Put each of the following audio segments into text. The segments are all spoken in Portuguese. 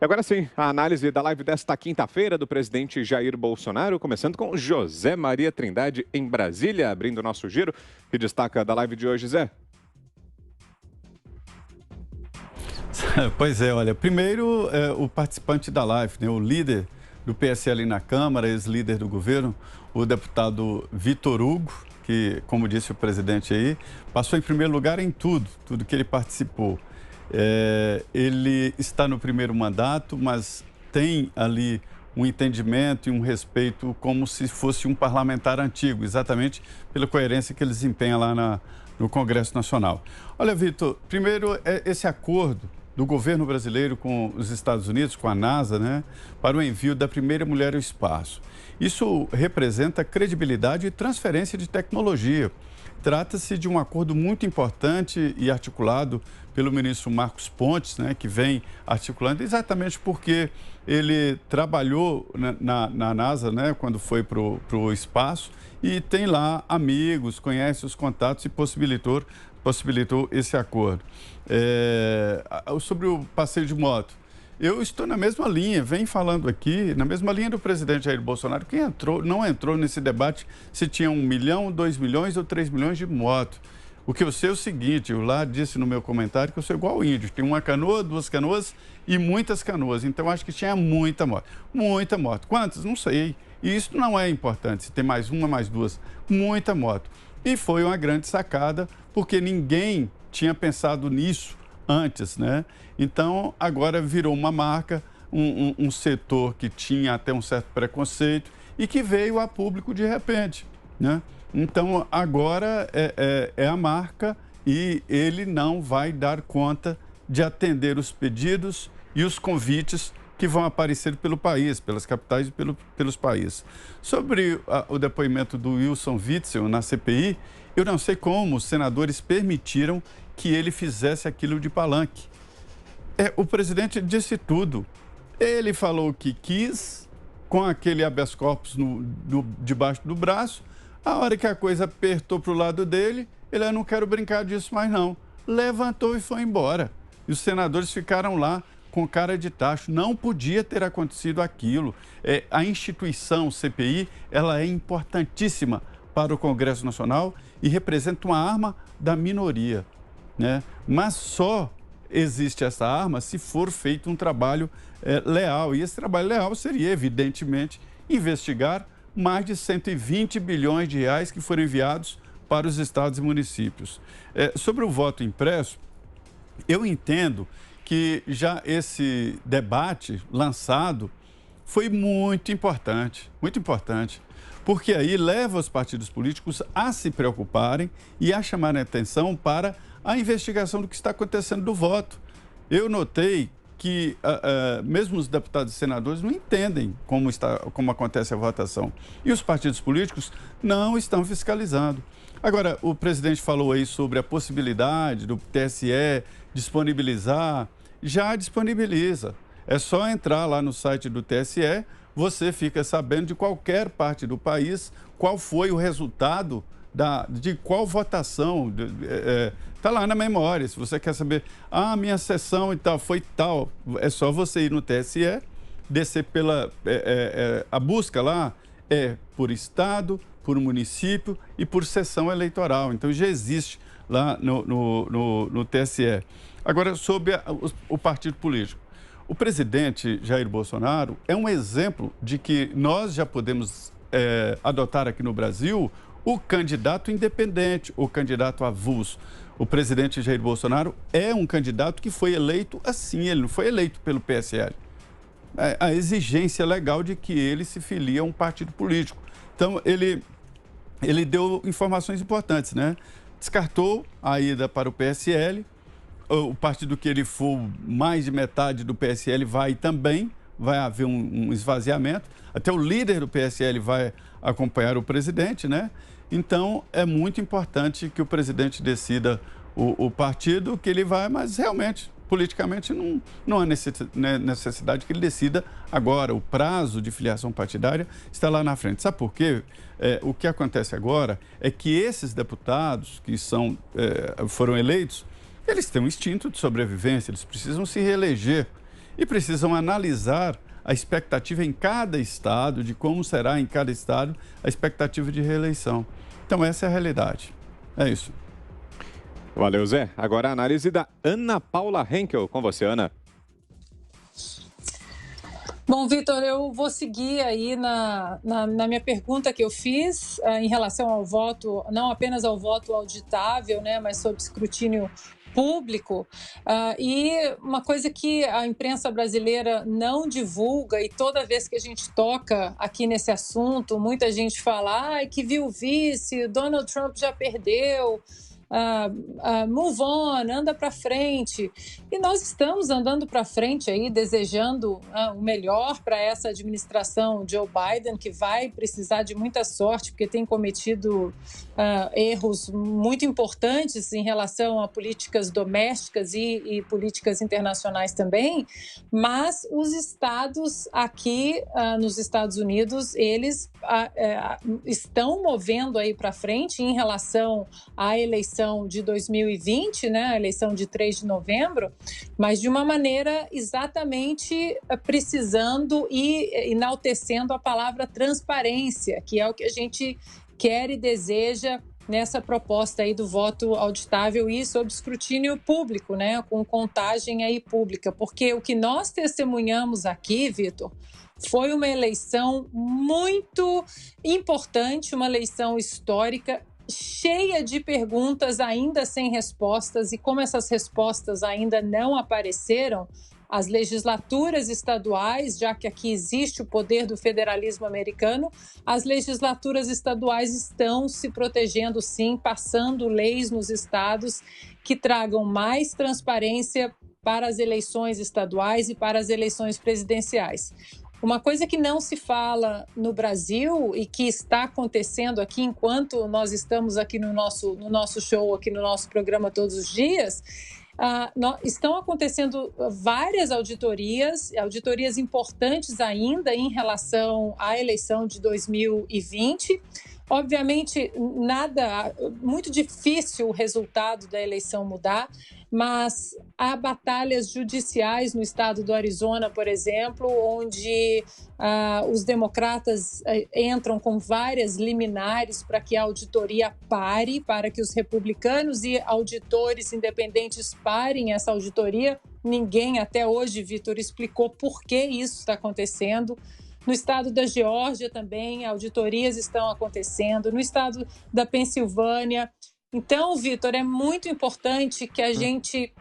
E agora sim, a análise da live desta quinta-feira do presidente Jair Bolsonaro, começando com José Maria Trindade em Brasília, abrindo o nosso giro. Que destaca da live de hoje, Zé? Pois é, olha, primeiro o participante da live, né, o líder do PSL na Câmara, ex-líder do governo, o deputado Vitor Hugo, que, como disse o presidente aí, passou em primeiro lugar em tudo que ele participou. Ele está no primeiro mandato, mas tem ali um entendimento e um respeito como se fosse um parlamentar antigo, exatamente pela coerência que ele desempenha lá no Congresso Nacional. Olha, Vitor, primeiro esse acordo do governo brasileiro com os Estados Unidos, com a NASA, né, para o envio da primeira mulher ao espaço. Isso representa credibilidade e transferência de tecnologia. Trata-se de um acordo muito importante e articulado pelo ministro Marcos Pontes, né, que vem articulando exatamente porque ele trabalhou na NASA, né, quando foi para o espaço, e tem lá amigos, conhece os contatos e possibilitou esse acordo. Sobre o passeio de moto, eu estou na mesma linha, vem falando aqui, na mesma linha do presidente Jair Bolsonaro, que não entrou nesse debate se tinha 1 milhão, 2 milhões ou 3 milhões de motos. O que eu sei é o seguinte, eu lá disse no meu comentário que eu sou igual ao índio, tem uma canoa, 2 canoas e muitas canoas, então acho que tinha muita moto. Muita moto. Quantas? Não sei. E isso não é importante, se tem mais uma, mais duas. Muita moto. E foi uma grande sacada, porque ninguém tinha pensado nisso antes, né? Então, agora virou uma marca, um setor que tinha até um certo preconceito e que veio a público de repente, né? Então, agora é a marca e ele não vai dar conta de atender os pedidos e os convites que vão aparecer pelo país, pelas capitais e pelos países. Sobre o depoimento do Wilson Witzel na CPI, eu não sei como os senadores permitiram que ele fizesse aquilo de palanque. O presidente disse tudo. Ele falou o que quis, com aquele habeas corpus debaixo do braço. A hora que a coisa apertou para o lado dele, ele não quero brincar disso mais não. Levantou e foi embora. E os senadores ficaram lá com cara de tacho. Não podia ter acontecido aquilo. A instituição CPI, ela é importantíssima para o Congresso Nacional e representa uma arma da minoria, né? Mas só existe essa arma se for feito um trabalho leal. E esse trabalho leal seria, evidentemente, investigar mais de 120 bilhões de reais que foram enviados para os estados e municípios. Sobre o voto impresso, eu entendo que já esse debate lançado foi muito importante, porque aí leva os partidos políticos a se preocuparem e a chamarem atenção para a investigação do que está acontecendo do voto. Eu notei que mesmo os deputados e senadores não entendem como acontece a votação. E os partidos políticos não estão fiscalizando. Agora, o presidente falou aí sobre a possibilidade do TSE disponibilizar. Já disponibiliza. É só entrar lá no site do TSE, você fica sabendo de qualquer parte do país qual foi o resultado de qual votação. Está lá na memória. Se você quer saber, minha sessão e tal, foi tal, é só você ir no TSE, descer a busca lá por estado, por município e por sessão eleitoral. Então já existe lá no TSE. Agora, sobre o partido político. O presidente Jair Bolsonaro é um exemplo de que nós já podemos adotar aqui no Brasil o candidato independente, o candidato avulso. O presidente Jair Bolsonaro é um candidato que foi eleito assim, ele não foi eleito pelo PSL. A exigência legal de que ele se filie a um partido político. Então, ele deu informações importantes, né? Descartou a ida para o PSL, o partido que ele for, mais de metade do PSL vai também, vai haver um esvaziamento. Até o líder do PSL vai acompanhar o presidente, né? Então, é muito importante que o presidente decida o partido que ele vai, mas realmente, politicamente, não há necessidade que ele decida agora. O prazo de filiação partidária está lá na frente. Sabe por quê? O que acontece agora é que esses deputados que foram eleitos, eles têm um instinto de sobrevivência, eles precisam se reeleger. e precisam analisar a expectativa em cada estado, de como será em cada estado a expectativa de reeleição. Então, essa é a realidade. É isso. Valeu, Zé. Agora a análise da Ana Paula Henkel. Com você, Ana. Bom, Vitor, eu vou seguir aí na minha pergunta que eu fiz em relação ao voto, não apenas ao voto auditável, né, mas sobre escrutínio público. E uma coisa que a imprensa brasileira não divulga, e toda vez que a gente toca aqui nesse assunto, muita gente fala que viu o vice, Donald Trump já perdeu. Move on, anda para frente. E nós estamos andando para frente aí, desejando o melhor para essa administração Joe Biden, que vai precisar de muita sorte, porque tem cometido erros muito importantes em relação a políticas domésticas e políticas internacionais também. Mas os estados aqui nos Estados Unidos, eles estão movendo aí para frente em relação à eleição de 2020, né, a eleição de 3 de novembro, mas de uma maneira exatamente precisando e enaltecendo a palavra transparência, que é o que a gente quer e deseja nessa proposta aí do voto auditável e sob escrutínio público, né, com contagem aí pública, porque o que nós testemunhamos aqui, Vitor, foi uma eleição muito importante, uma eleição histórica, cheia de perguntas ainda sem respostas, e como essas respostas ainda não apareceram, as legislaturas estaduais, já que aqui existe o poder do federalismo americano, as legislaturas estaduais estão se protegendo sim, passando leis nos estados que tragam mais transparência para as eleições estaduais e para as eleições presidenciais. Uma coisa que não se fala no Brasil e que está acontecendo aqui enquanto nós estamos aqui no nosso show, aqui no nosso programa todos os dias, estão acontecendo várias auditorias importantes ainda em relação à eleição de 2020. Obviamente, muito difícil o resultado da eleição mudar, mas há batalhas judiciais no estado do Arizona, por exemplo, onde os democratas entram com várias liminares para que a auditoria pare, para que os republicanos e auditores independentes parem essa auditoria. Ninguém até hoje, Vitor, explicou por que isso está acontecendo. No estado da Geórgia também, auditorias estão acontecendo. No estado da Pensilvânia. Então, Vitor, é muito importante que a gente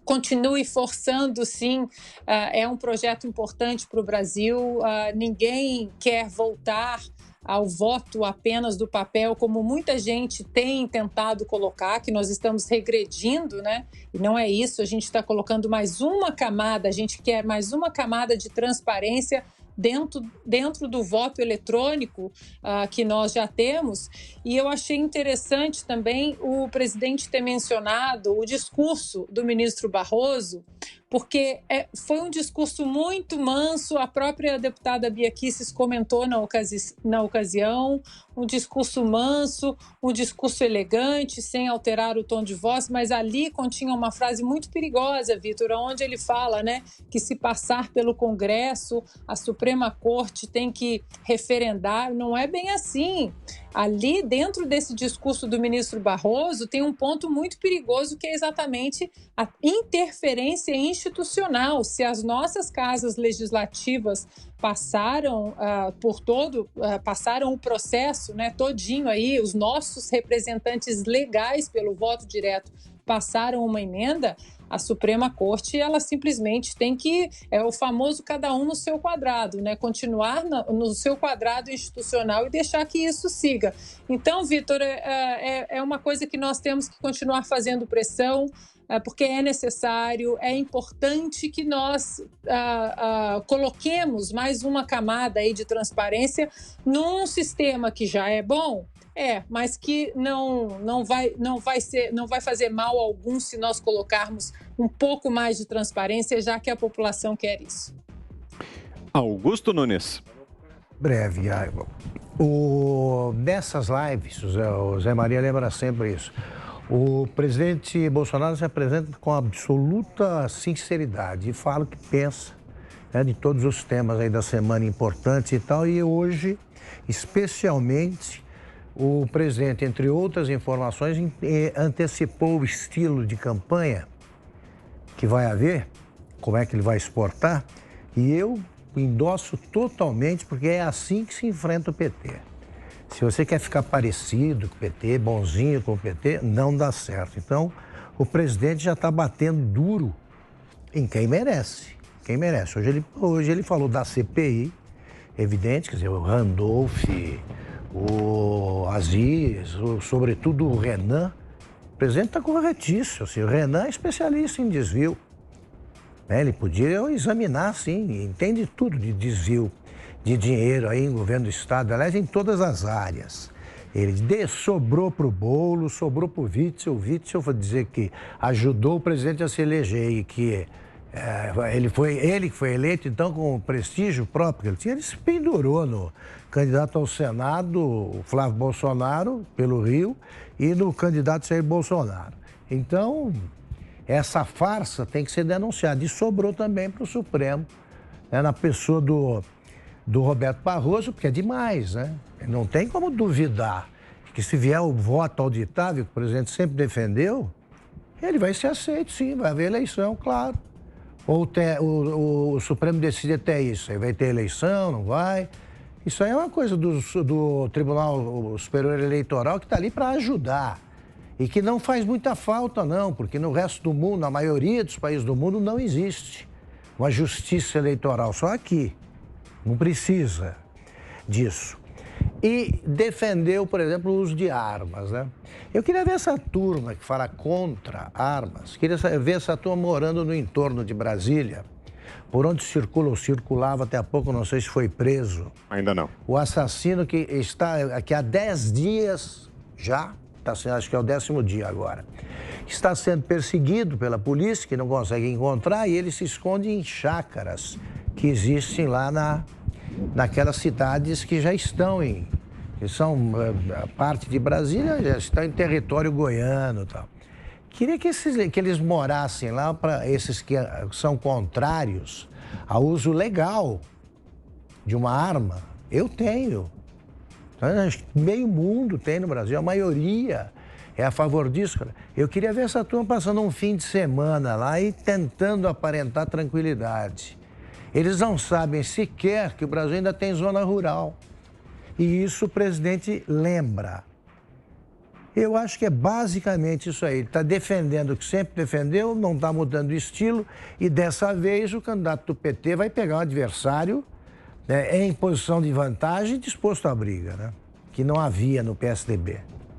continue forçando, sim. É um projeto importante para o Brasil. Ninguém quer voltar ao voto apenas do papel, como muita gente tem tentado colocar, que nós estamos regredindo, né? E não é isso, a gente está colocando mais uma camada, a gente quer mais uma camada de transparência dentro do voto eletrônico que nós já temos. E eu achei interessante também o presidente ter mencionado o discurso do ministro Barroso, porque foi um discurso muito manso. A própria deputada Bia Kicis comentou na ocasião, um discurso manso, um discurso elegante, sem alterar o tom de voz, mas ali continha uma frase muito perigosa, Vitor, onde ele fala, né, que se passar pelo Congresso, a Suprema Corte tem que referendar. Não é bem assim. Ali, dentro desse discurso do ministro Barroso, tem um ponto muito perigoso, que é exatamente a interferência institucional. Se as nossas casas legislativas passaram passaram o processo, né, todinho aí, os nossos representantes legais pelo voto direto passaram uma emenda, a Suprema Corte, ela simplesmente tem que, o famoso cada um no seu quadrado, né? Continuar no seu quadrado institucional e deixar que isso siga. Então, Vitor, é uma coisa que nós temos que continuar fazendo pressão, porque é necessário, é importante que nós coloquemos mais uma camada aí de transparência num sistema que já é bom, mas que não vai fazer mal algum se nós colocarmos um pouco mais de transparência, já que a população quer isso. Augusto Nunes. Breve, nessas lives, o Zé Maria lembra sempre isso. O presidente Bolsonaro se apresenta com absoluta sinceridade e fala o que pensa, né, de todos os temas aí da semana importantes e tal. E hoje, especialmente, o presidente, entre outras informações, antecipou o estilo de campanha que vai haver, como é que ele vai exportar, e eu endosso totalmente, porque é assim que se enfrenta o PT. Se você quer ficar parecido com o PT, bonzinho com o PT, não dá certo. Então, o presidente já está batendo duro em quem merece. Quem merece. Hoje ele falou da CPI, evidente, quer dizer, o Randolph, o Aziz, sobretudo o Renan. O presidente está corretíssimo. Assim, o Renan é especialista em desvio. Ele podia examinar, sim, entende tudo de desvio de dinheiro aí em governo do Estado, aliás, em todas as áreas. Ele sobrou para o Boulos, sobrou para o Witzel. O Witzel foi dizer que ajudou o presidente a se eleger e que ele que foi eleito, então, com o prestígio próprio que ele tinha. Ele se pendurou no candidato ao Senado, o Flávio Bolsonaro, pelo Rio, e no candidato Jair Bolsonaro. Então, essa farsa tem que ser denunciada. E sobrou também para o Supremo, né, na pessoa do Roberto Barroso, porque é demais, né? Não tem como duvidar que se vier o voto auditável, que o presidente sempre defendeu, ele vai ser aceito, sim, vai haver eleição, claro. Ou o Supremo decide até isso, aí vai ter eleição, não vai. Isso aí é uma coisa do Tribunal Superior Eleitoral que está ali para ajudar. E que não faz muita falta, não, porque no resto do mundo, na maioria dos países do mundo, não existe uma justiça eleitoral, só aqui. Não precisa disso. E defendeu, por exemplo, o uso de armas, né? Eu queria ver essa turma que fala contra armas, queria ver essa turma morando no entorno de Brasília, por onde circula ou circulava até há pouco, não sei se foi preso. Ainda não. O assassino que está aqui há 10 dias já, acho que é o 10º dia agora, está sendo perseguido pela polícia, que não consegue encontrar, e ele se esconde em chácaras que existem lá naquelas cidades que já estão que são parte de Brasília, já estão em território goiano e tal. Queria que eles morassem lá, para esses que são contrários ao uso legal de uma arma. Eu tenho. Meio mundo tem no Brasil, a maioria é a favor disso. Eu queria ver essa turma passando um fim de semana lá e tentando aparentar tranquilidade. Eles não sabem sequer que o Brasil ainda tem zona rural. E isso o presidente lembra. Eu acho que é basicamente isso aí. Ele está defendendo o que sempre defendeu, não está mudando o estilo, e dessa vez o candidato do PT vai pegar um adversário, né, em posição de vantagem e disposto à briga, né, que não havia no PSDB.